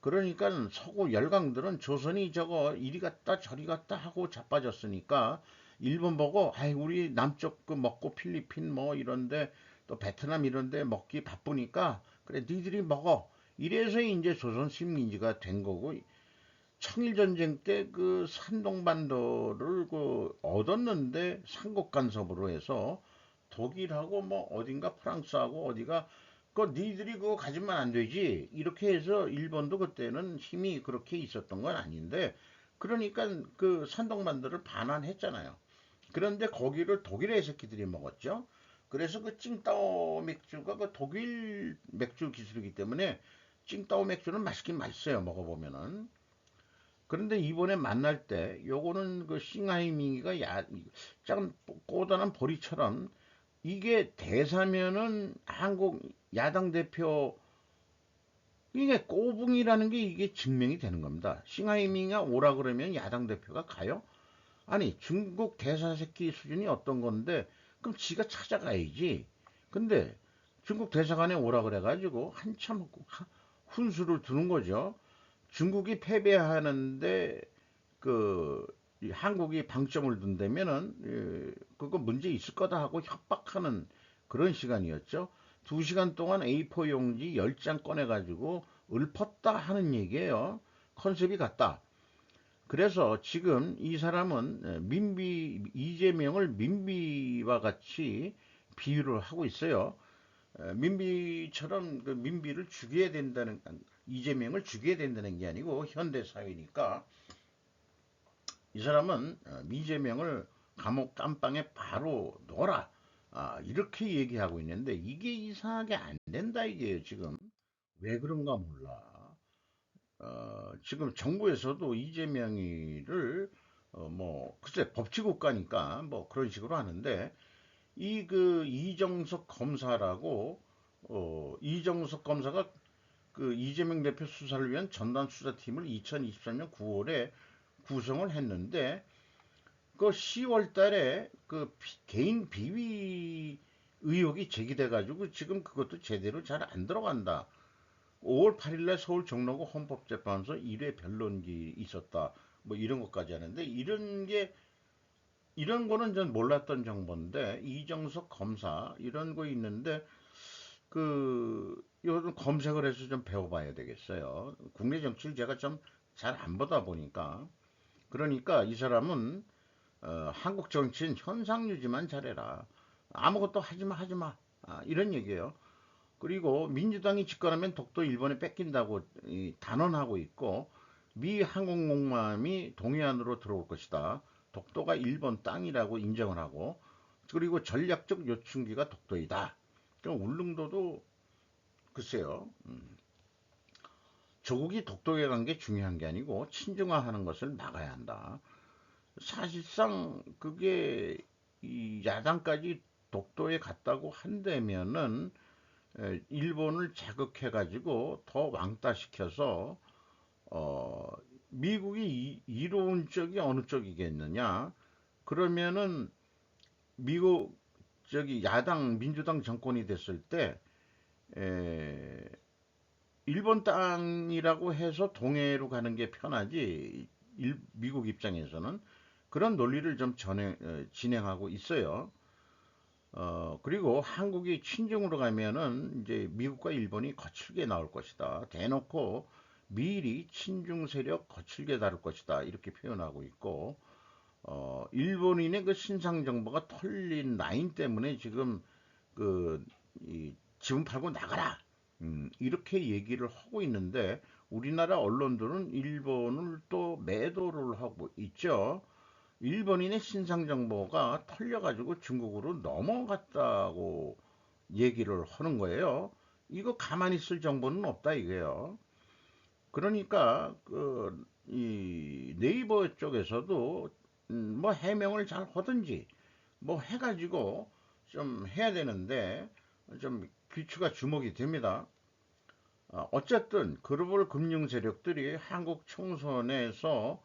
그러니까 서구 열강들은 조선이 저거 이리 갔다 저리 갔다 하고 자빠졌으니까 일본 보고 아이 우리 남쪽 그 먹고 필리핀 뭐 이런데 또 베트남 이런데 먹기 바쁘니까 그래 니들이 먹어 이래서 이제 조선 식민지가 된 거고, 청일전쟁 때 그 산동반도를 그 얻었는데 삼국 간섭으로 해서 독일하고 뭐 어딘가 프랑스하고 어디가 그 니들이 그거 가지면 안 되지 이렇게 해서 일본도 그때는 힘이 그렇게 있었던 건 아닌데, 그러니까 그 산동반도를 반환했잖아요. 그런데 거기를 독일의 새끼들이 먹었죠. 그래서 그 칭따오 맥주가 그 독일 맥주 기술이기 때문에 칭따오 맥주는 맛있긴 맛있어요, 먹어보면은. 그런데 이번에 만날 때 요거는 그 싱하이밍이가 약간 꼬다란 보리처럼, 이게 대사면은 한국 야당 대표, 이게 꼬붕이라는 게 이게 증명이 되는 겁니다. 싱하이밍이 오라 그러면 야당 대표가 가요? 아니, 중국 대사 새끼 수준이 어떤 건데 그럼 지가 찾아가야지. 근데 중국 대사관에 오라 그래가지고 한참 훈수를 두는 거죠. 중국이 패배하는데 그 한국이 방점을 둔다면은 그거 문제 있을 거다 하고 협박하는 그런 시간이었죠. 2시간 동안 A4 용지 10장 꺼내가지고 읊었다 하는 얘기예요. 컨셉이 같다. 그래서 지금 이 사람은 민비, 이재명을 민비와 같이 비유를 하고 있어요. 민비처럼 그 민비를 죽여야 된다는, 이재명을 죽여야 된다는 게 아니고 현대 사회니까 이 사람은 이재명을 감옥 깜빵에 바로 넣어라, 이렇게 얘기하고 있는데 이게 이상하게 안 된다 이게요 지금. 왜 그런가 몰라. 지금 정부에서도 이재명이를 뭐 글쎄 법치국가니까 뭐 그런 식으로 하는데, 이 그 이정석 검사라고, 이정석 검사가 그 이재명 대표 수사를 위한 전담 수사팀을 2023년 9월에 구성을 했는데, 그 10월 달에 그 개인 비위 의혹이 제기돼 가지고 지금 그것도 제대로 잘 안 들어간다. 5월 8일날 서울 종로구 헌법재판소 1회 변론기 있었다. 뭐 이런 것까지 하는데, 이런 거는 전 몰랐던 정보인데, 이정석 검사 이런 거 있는데 그 요즘 검색을 해서 좀 배워봐야 되겠어요. 국내 정치를 제가 좀 잘 안 보다 보니까. 그러니까 이 사람은 한국 정치는 현상 유지만 잘해라. 아무것도 하지마 하지마. 이런 얘기예요. 그리고 민주당이 집권하면 독도 일본에 뺏긴다고 단언하고 있고, 미 항공모함이 동해안으로 들어올 것이다. 독도가 일본 땅이라고 인정을 하고, 그리고 전략적 요충지가 독도이다. 그럼 울릉도도 글쎄요. 조국이 독도에 간 게 중요한 게 아니고 친중화하는 것을 막아야 한다. 사실상 그게 이 야당까지 독도에 갔다고 한다면은 일본을 자극해가지고 더 왕따시켜서 어, 미국이 이로운 쪽이 어느 쪽이겠느냐? 그러면은 미국 저기 야당 민주당 정권이 됐을 때 에, 일본 땅이라고 해서 동해로 가는 게 편하지, 미국 입장에서는 그런 논리를 좀 진행하고 있어요. 그리고 한국이 친중으로 가면은 이제 미국과 일본이 거칠게 나올 것이다. 대놓고 미리 친중 세력 거칠게 다룰 것이다. 이렇게 표현하고 있고, 일본인의 그 신상 정보가 털린 라인 때문에 지금 그, 지분 팔고 나가라. 이렇게 얘기를 하고 있는데, 우리나라 언론들은 일본을 또 매도를 하고 있죠. 일본인의 신상 정보가 털려가지고 중국으로 넘어갔다고 얘기를 하는 거예요. 이거 가만히 있을 정보는 없다 이거예요. 그러니까 이 네이버 쪽에서도 뭐 해명을 잘 하든지 뭐 해가지고 좀 해야 되는데, 좀 귀추가 주목이 됩니다. 어쨌든 글로벌 금융 세력들이 한국 총선에서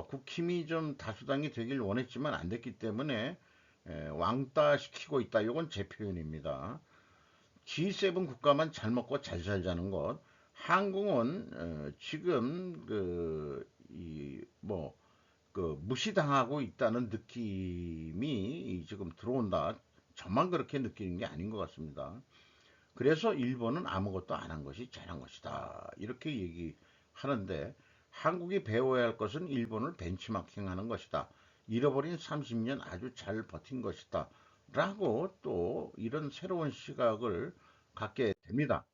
국힘이 좀 다수당이 되길 원했지만 안 됐기 때문에 왕따시키고 있다. 이건 제 표현입니다. G7 국가만 잘 먹고 잘 살자는 것. 한국은 지금 무시당하고 있다는 느낌이 지금 들어온다. 저만 그렇게 느끼는 게 아닌 것 같습니다. 그래서 일본은 아무것도 안 한 것이 잘한 것이다. 이렇게 얘기하는데 한국이 배워야 할 것은 일본을 벤치마킹하는 것이다. 잃어버린 30년 아주 잘 버틴 것이다. 라고 또 이런 새로운 시각을 갖게 됩니다.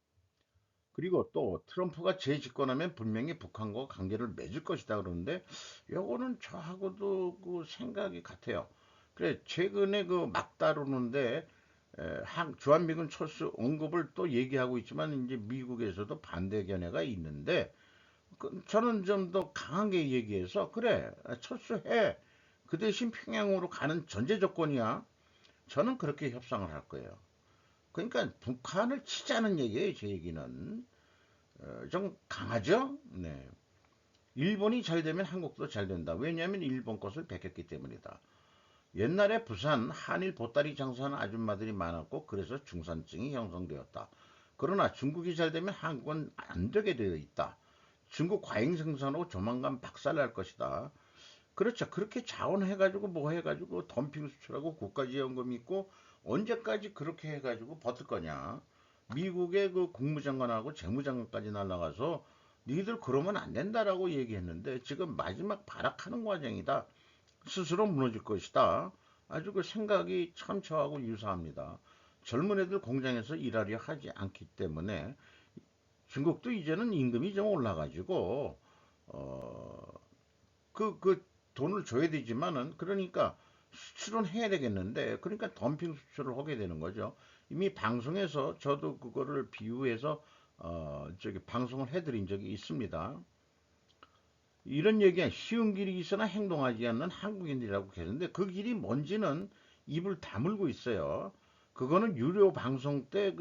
그리고 또 트럼프가 재집권하면 분명히 북한과 관계를 맺을 것이다 그러는데 요거는 저하고도 그 생각이 같아요. 그래 최근에 그 막 다루는데 주한미군 철수 언급을 또 얘기하고 있지만 이제 미국에서도 반대 견해가 있는데 저는 좀 더 강하게 얘기해서 그래 철수해 그 대신 평양으로 가는 전제 조건이야. 저는 그렇게 협상을 할 거예요. 그러니까 북한을 치자는 얘기예요. 제 얘기는 좀 강하죠. 네. 일본이 잘 되면 한국도 잘 된다. 왜냐하면 일본 것을 베꼈기 때문이다. 옛날에 부산 한일 보따리 장사하는 아줌마들이 많았고 그래서 중산층이 형성되었다. 그러나 중국이 잘 되면 한국은 안 되게 되어 있다. 중국 과잉 생산으로 조만간 박살날 것이다. 그렇죠. 그렇게 자원해가지고 뭐 해가지고 덤핑 수출하고 국가지원금 있고 언제까지 그렇게 해가지고 버틸 거냐. 미국의 그 국무장관하고 재무장관까지 날라가서 니들 그러면 안 된다라고 얘기했는데 지금 마지막 발악하는 과정이다. 스스로 무너질 것이다. 아주 그 생각이 참 저하고 유사합니다. 젊은 애들 공장에서 일하려 하지 않기 때문에 중국도 이제는 임금이 좀 올라가지고 어, 그 돈을 줘야 되지만은 그러니까 수출은 해야 되겠는데 그러니까 덤핑 수출을 하게 되는 거죠. 이미 방송에서 저도 그거를 비유해서 저기 방송을 해드린 적이 있습니다. 이런 얘기야 쉬운 길이 있으나 행동하지 않는 한국인들이라고 계는데 그 길이 뭔지는 입을 다물고 있어요. 그거는 유료 방송 때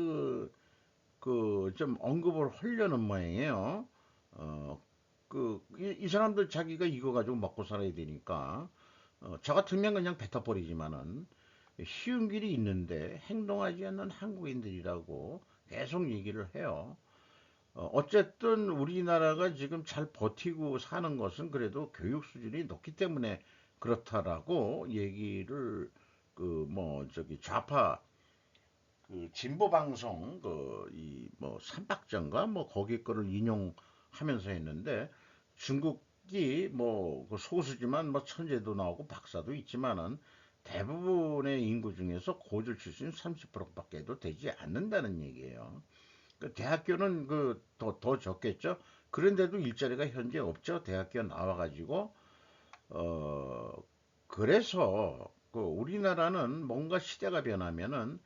좀 언급을 하려는 모양이에요. 어, 이 사람들 자기가 이거 가지고 먹고 살아야 되니까, 저 같으면 그냥 뱉어버리지만은, 쉬운 길이 있는데 행동하지 않는 한국인들이라고 계속 얘기를 해요. 어쨌든 우리나라가 지금 잘 버티고 사는 것은 그래도 교육 수준이 높기 때문에 그렇다라고 얘기를 저기 좌파 진보 방송 이 뭐 삼박전가 뭐 거기 거를 인용하면서 했는데 중국이 뭐그 소수지만 뭐 천재도 나오고 박사도 있지만은 대부분의 인구 중에서 고졸 출신 30%밖에도 되지 않는다는 얘기예요. 그 대학교는 더 적겠죠. 그런데도 일자리가 현재 없죠. 대학교 나와가지고 어 그래서 그 우리나라는 뭔가 시대가 변하면은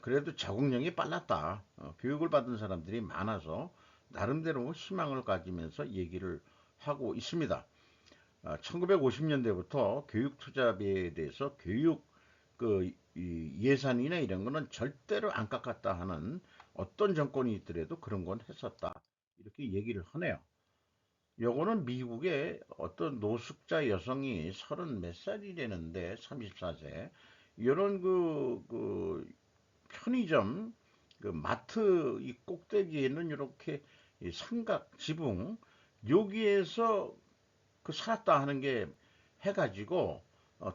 그래도 적응력이 빨랐다. 교육을 받은 사람들이 많아서 나름대로 희망을 가지면서 얘기를 하고 있습니다. 1950년대부터 교육 투자비에 대해서 교육 예산이나 이런 거는 절대로 안 깎았다 하는 어떤 정권이 있더라도 그런 건 했었다. 이렇게 얘기를 하네요. 요거는 미국의 어떤 노숙자 여성이 서른 몇 살이라는데 34세 이런 편의점 마트 이 꼭대기에는 이렇게 이 삼각 지붕 여기에서 살았다 하는 게 해가지고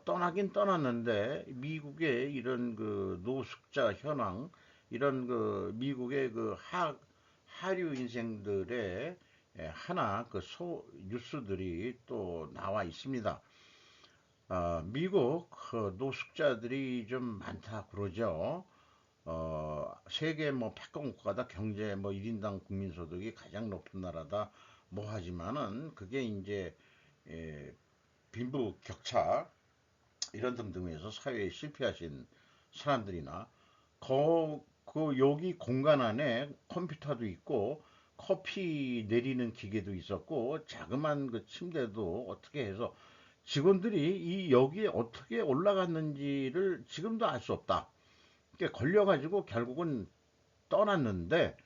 떠나긴 떠났는데 미국의 이런 노숙자 현황 이런 미국의 하류 인생들의 하나 뉴스들이 또 나와 있습니다. 미국 노숙자들이 좀 많다 그러죠. 세계 뭐 패권국가다 경제 뭐 1인당 국민소득이 가장 높은 나라다 뭐 하지만은 그게 이제 예, 빈부 격차 이런 등등에서 사회에 실패하신 사람들이나 여기 공간 안에 컴퓨터도 있고 커피 내리는 기계도 있었고 자그만 그 침대도 어떻게 해서 직원들이 이 여기에 어떻게 올라갔는지를 지금도 알 수 없다. 그러니까 걸려가지고 결국은 떠났는데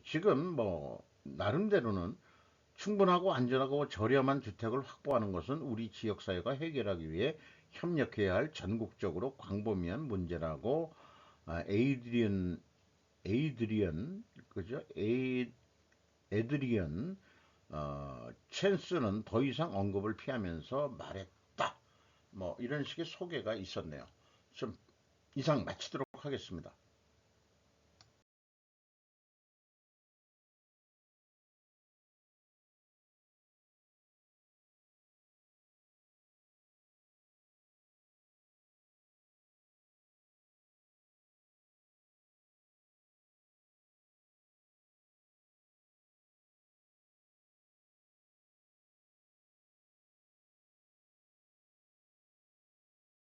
지금 뭐 나름대로는 충분하고 안전하고 저렴한 주택을 확보하는 것은 우리 지역사회가 해결하기 위해 협력해야 할 전국적으로 광범위한 문제라고 에이드리언 그죠? 에드리언 챈스는 더 이상 언급을 피하면서 말했다. 뭐 이런 식의 소개가 있었네요. 좀 이상 마치도록 하겠습니다.